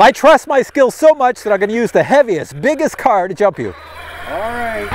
I trust my skills so much that I'm going to use the heaviest, biggest car to jump you. All right.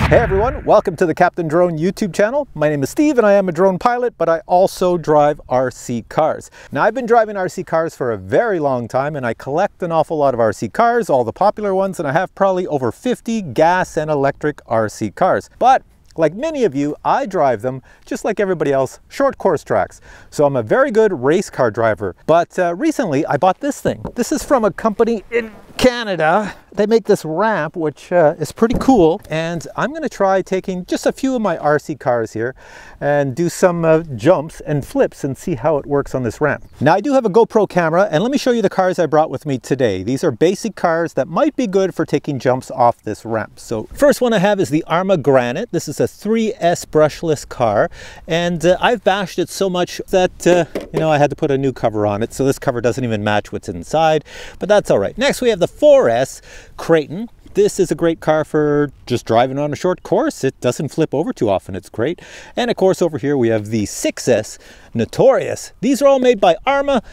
Hey everyone, welcome to the Captain Drone YouTube channel. My name is Steve and I am a drone pilot, but I also drive RC cars. Now I've been driving RC cars for a very long time and I collect an awful lot of RC cars, all the popular ones, and I have probably over 50 gas and electric RC cars. But like many of you, I drive them, just like everybody else, short course tracks. So I'm a very good race car driver. But recently I bought this thing. This is from a company in Canada. They make this ramp, which is pretty cool. And I'm gonna try taking just a few of my RC cars here and do some jumps and flips and see how it works on this ramp. Now I do have a GoPro camera and let me show you the cars I brought with me today. These are basic cars that might be good for taking jumps off this ramp. So first one I have is the Arrma Granite. This is a 3S brushless car. And I've bashed it so much that, you know, I had to put a new cover on it. So this cover doesn't even match what's inside, but that's all right. Next we have the 4S Kraton. This is a great car for just driving on a short course. It doesn't flip over too often. It's great. And of course over here we have the 6S Notorious. These are all made by Arrma,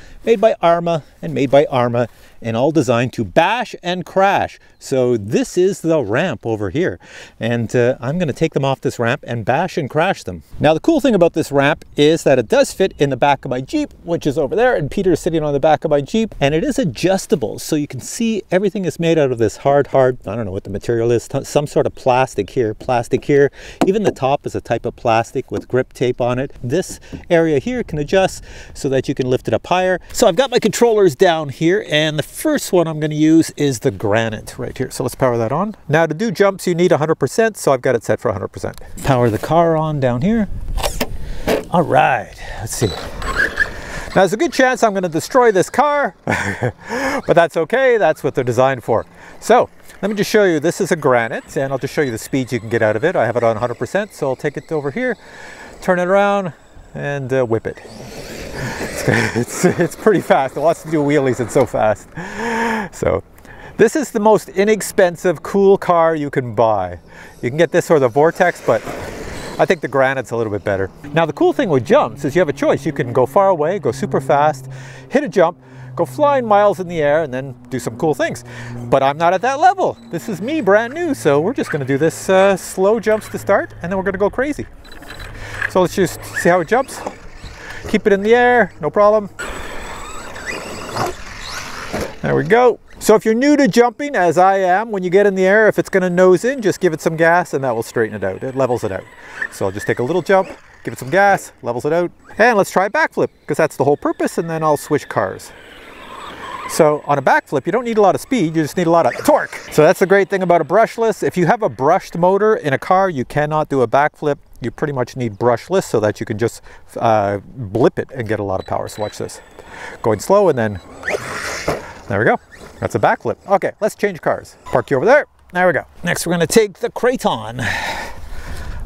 and made by Arrma, and all designed to bash and crash. So this is the ramp over here. And I'm going to take them off this ramp and bash and crash them. Now the cool thing about this ramp is that it does fit in the back of my Jeep, which is over there, and Peter's sitting on the back of my Jeep, and it is adjustable. So you can see everything is made out of this hard, I don't know what the material is, some sort of plastic here. Even the top is a type of plastic with grip tape on it. This area here can adjust so that you can lift it up higher. So I've got my controllers down here, and the first one I'm going to use is the Granite right here. So let's power that on. Now to do jumps you need 100%, so I've got it set for 100%. Power the car on down here. All right, let's see. Now there's a good chance I'm going to destroy this car, but that's okay. That's what they're designed for. So let me just show you, this is a Granite, and I'll just show you the speed you can get out of it. I have it on 100%, so I'll take it over here, turn it around, and whip it. It's pretty fast. It wants to do wheelies, it's so fast. So this is the most inexpensive, cool car you can buy. You can get this or the Vortex, but I think the Granite's a little bit better. Now the cool thing with jumps is you have a choice. You can go far away, go super fast, hit a jump, go flying miles in the air, and then do some cool things. But I'm not at that level. This is me, brand new, so we're just gonna do this slow jumps to start, and then we're gonna go crazy. So let's just see how it jumps. Keep it in the air, no problem. There we go. So if you're new to jumping, as I am, when you get in the air, if it's gonna nose in, just give it some gas and that will straighten it out. It levels it out. So I'll just take a little jump, give it some gas, levels it out. And let's try a backflip, because that's the whole purpose, and then I'll switch cars. So on a backflip, you don't need a lot of speed, you just need a lot of torque. So that's the great thing about a brushless. If you have a brushed motor in a car, you cannot do a backflip. You pretty much need brushless so that you can just blip it and get a lot of power. So watch this. Going slow, and then there we go. That's a backflip. Okay, let's change cars. Park you over there. There we go. Next, we're going to take the Kraton.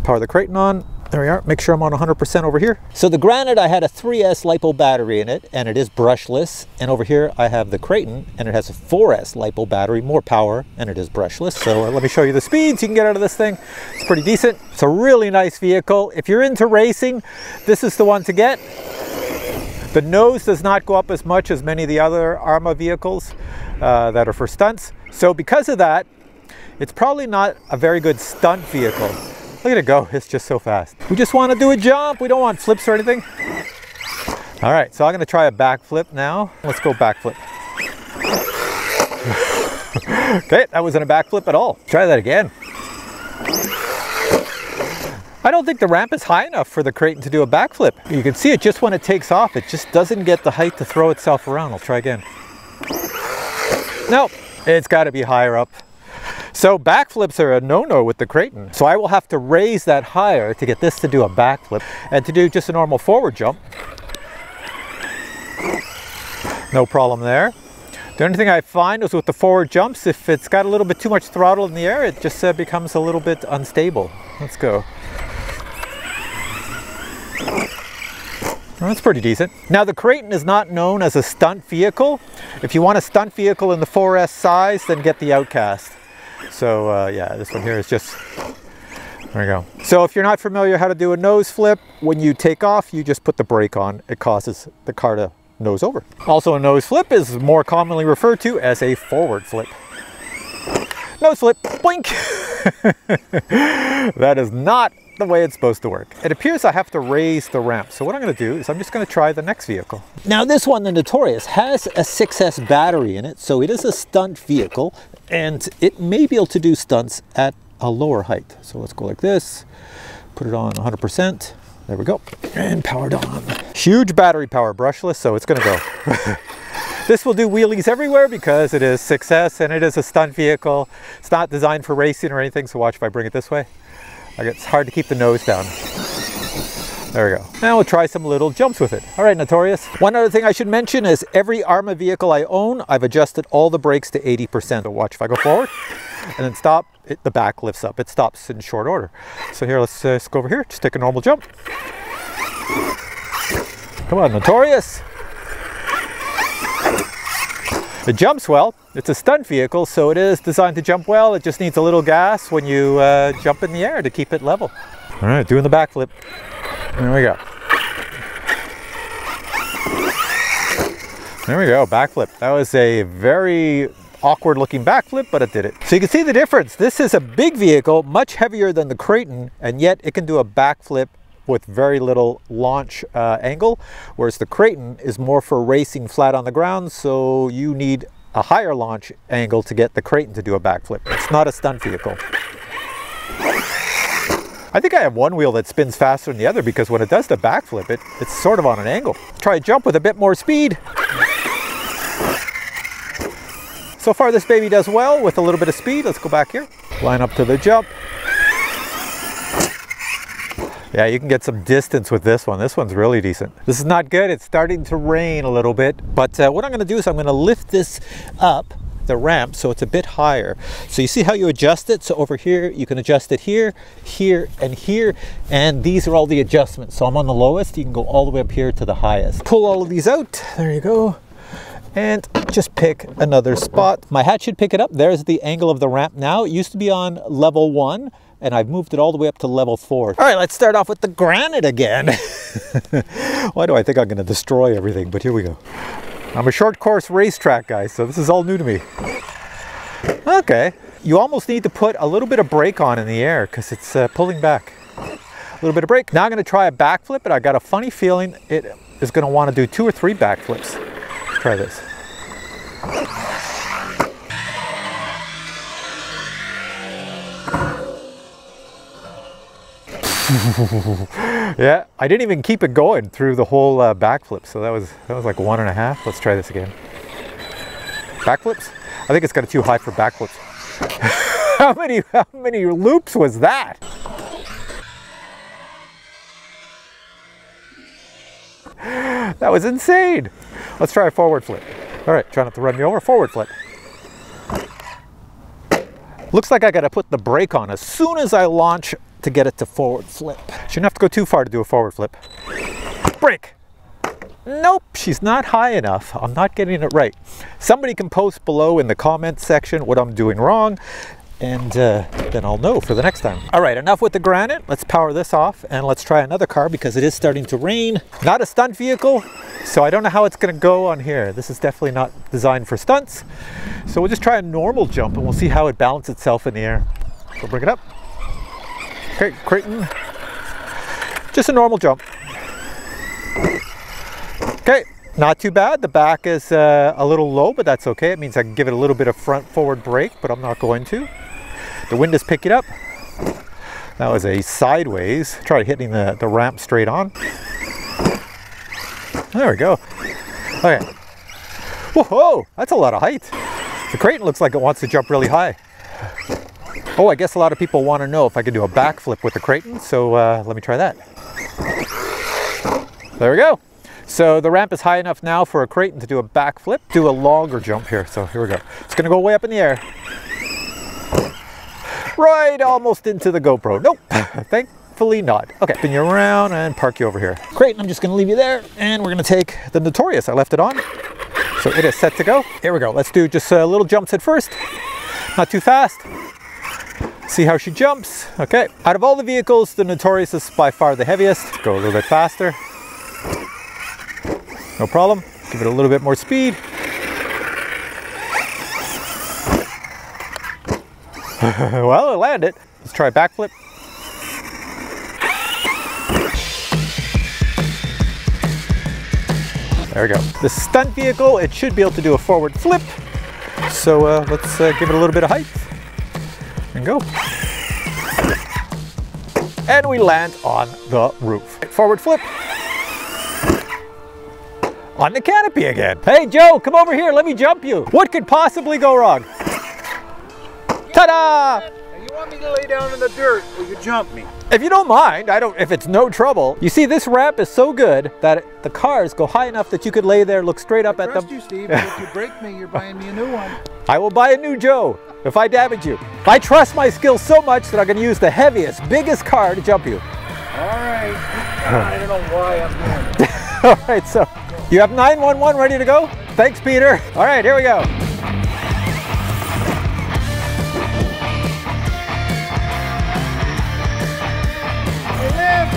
Power the Kraton on. There we are. Make sure I'm on 100% over here. So the Granite, I had a 3S LiPo battery in it, and it is brushless. And over here, I have the Kraton, and it has a 4S LiPo battery, more power, and it is brushless. So let me show you the speeds you can get out of this thing. It's pretty decent. It's a really nice vehicle. If you're into racing, this is the one to get. The nose does not go up as much as many of the other Arrma vehicles that are for stunts. So because of that, it's probably not a very good stunt vehicle. Look at it go, it's just so fast. We just want to do a jump, we don't want flips or anything. All right, so I'm going to try a backflip now. Let's go backflip. Okay, that wasn't a backflip at all. Try that again. I don't think the ramp is high enough for the Kraton to do a backflip. You can see it just when it takes off, it just doesn't get the height to throw itself around. I'll try again. Nope, it's got to be higher up. So backflips are a no-no with the Kraton. So I will have to raise that higher to get this to do a backflip. And to do just a normal forward jump, no problem there. The only thing I find is with the forward jumps, if it's got a little bit too much throttle in the air, it just becomes a little bit unstable. Let's go. Well, that's pretty decent. Now the Kraton is not known as a stunt vehicle. If you want a stunt vehicle in the 4S size, then get the Outcast. So yeah, this one here is just There we go. So if you're not familiar how to do a nose flip, when you take off, you just put the brake on. It causes the car to nose over. Also, a nose flip is more commonly referred to as a forward flip. Nose flip, boink! That is not the way it's supposed to work. It appears I have to raise the ramp. So what I'm going to do is I'm just going to try the next vehicle. Now this one, the Notorious, has a 6S battery in it. So it is a stunt vehicle and it may be able to do stunts at a lower height. So let's go like this, put it on 100%. There we go. And powered on. Huge battery power, brushless, so it's going to go. This will do wheelies everywhere because it is 6S and it is a stunt vehicle. It's not designed for racing or anything, so watch if I bring it this way. It's hard to keep the nose down. There we go. Now we'll try some little jumps with it. All right, Notorious. One other thing I should mention is every Arrma vehicle I own, I've adjusted all the brakes to 80%. So watch if I go forward and then stop, the back lifts up. It stops in short order. So here, let's go over here. Just take a normal jump. Come on, Notorious. It jumps well. It's a stunt vehicle, so it is designed to jump well. It just needs a little gas when you jump in the air to keep it level. All right, doing the backflip. There we go. There we go, backflip. That was a very awkward looking backflip, but it did it. So you can see the difference. This is a big vehicle, much heavier than the Kraton, and yet it can do a backflip with very little launch angle, whereas the Kraton is more for racing flat on the ground, so you need a higher launch angle to get the Kraton to do a backflip. It's not a stunt vehicle. I think I have one wheel that spins faster than the other because when it does the backflip, it's sort of on an angle. Try a jump with a bit more speed. So far this baby does well with a little bit of speed. Let's go back here. Line up to the jump. Yeah, you can get some distance with this one. This one's really decent. This is not good. It's starting to rain a little bit. But what I'm going to do is I'm going to lift this up, the ramp, so it's a bit higher. So you see how you adjust it? So over here, you can adjust it here, here, and here. And these are all the adjustments. So I'm on the lowest. You can go all the way up here to the highest. Pull all of these out. There you go. And just pick another spot. My hat should pick it up. There's the angle of the ramp now. It used to be on level 1. And I've moved it all the way up to level 4. All right, let's start off with the Granite again. Why do I think I'm gonna destroy everything? But here we go. I'm a short course racetrack guy, so this is all new to me. Okay, you almost need to put a little bit of brake on in the air because it's pulling back. A little bit of brake. Now I'm gonna try a backflip, but I got a funny feeling it is gonna wanna do 2 or 3 backflips. Let's try this. Yeah, I didn't even keep it going through the whole backflip, so that was like 1.5. Let's try this again. Backflips? I think it's got it too high for backflips. How many loops was that? That was insane. Let's try a forward flip. All right, try not to run me over. Forward flip. Looks like I got to put the brake on as soon as I launch to get it to forward flip. Shouldn't have to go too far to do a forward flip. Brake. Nope, she's not high enough. I'm not getting it right. Somebody can post below in the comments section what I'm doing wrong, and then I'll know for the next time. All right, enough with the Granite. Let's power this off and let's try another car because it is starting to rain. Not a stunt vehicle, so I don't know how it's gonna go on here. This is definitely not designed for stunts. So we'll just try a normal jump and we'll see how it balances itself in the air. So bring it up. Okay, Kraton. Just a normal jump. Okay, not too bad. The back is a little low, but that's okay. It means I can give it a little bit of front forward brake, but I'm not going to. The wind is picking up. That was a sideways. Try hitting the ramp straight on. There we go. Okay. Whoa, that's a lot of height. The Kraton looks like it wants to jump really high. Oh, I guess a lot of people want to know if I can do a backflip with the Kraton, so let me try that. There we go. So the ramp is high enough now for a Kraton to do a backflip. Do a longer jump here, so here we go. It's gonna go way up in the air. Right almost into the GoPro. Nope, thankfully not. Okay, spin you around and park you over here. Kraton, I'm just gonna leave you there, and we're gonna take the Notorious. I left it on, so it is set to go. Here we go, let's do just little jumps at first. Not too fast. See how she jumps. Okay, out of all the vehicles, the Notorious is by far the heaviest. Go a little bit faster. No problem. Give it a little bit more speed. Well, it landed. Let's try a backflip. There we go. The stunt vehicle, it should be able to do a forward flip. So let's give it a little bit of height and go. And we land on the roof. Forward flip. On the canopy again. Hey Joe, come over here, let me jump you. What could possibly go wrong? Ta-da! You want me to lay down in the dirt or you jump me? If you don't mind, if it's no trouble. You see, this ramp is so good that the cars go high enough that you could lay there, look straight up at them. I trust you, Steve, but if you break me, you're buying me a new one. I will buy a new Joe if I damage you. I trust my skills so much that I'm going to use the heaviest, biggest car to jump you. All right. I don't know why I'm doing it. All right, so you have 911 ready to go? Thanks, Peter. All right, here we go.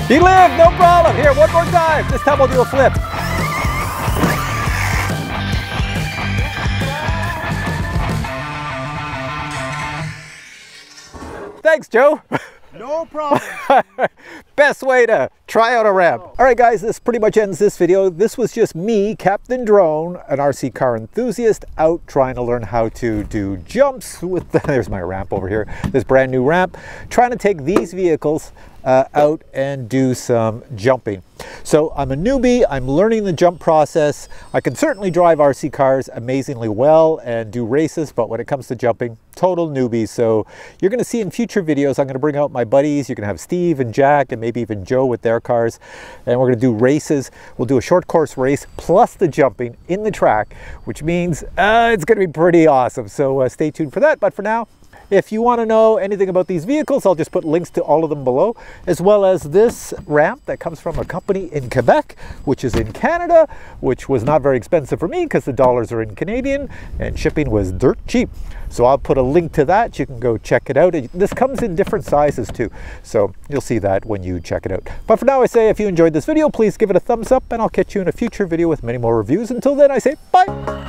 He lived, no problem. Here, one more time. This time we'll do a flip. Thanks, Joe. No problem. Best way to try out a ramp. All right, guys, this pretty much ends this video. This was just me, Captain Drone, an RC car enthusiast, out trying to learn how to do jumps with there's my ramp over here, this brand new ramp, trying to take these vehicles out and do some jumping. So I'm a newbie, I'm learning the jump process. I can certainly drive RC cars amazingly well and do races, but when it comes to jumping, total newbie. So you're gonna see in future videos, I'm gonna bring out my buddies. You're gonna have Steve and Jack and maybe even Joe with their cars. And we're gonna do races. We'll do a short course race plus the jumping in the track, which means it's gonna be pretty awesome. So stay tuned for that. But for now, if you want to know anything about these vehicles, I'll just put links to all of them below, as well as this ramp that comes from a company in Quebec, which is in Canada, which was not very expensive for me because the dollars are in Canadian and shipping was dirt cheap. So I'll put a link to that. You can go check it out. This comes in different sizes too, so you'll see that when you check it out. But for now, I say if you enjoyed this video, please give it a thumbs up, and I'll catch you in a future video with many more reviews. Until then, I say bye.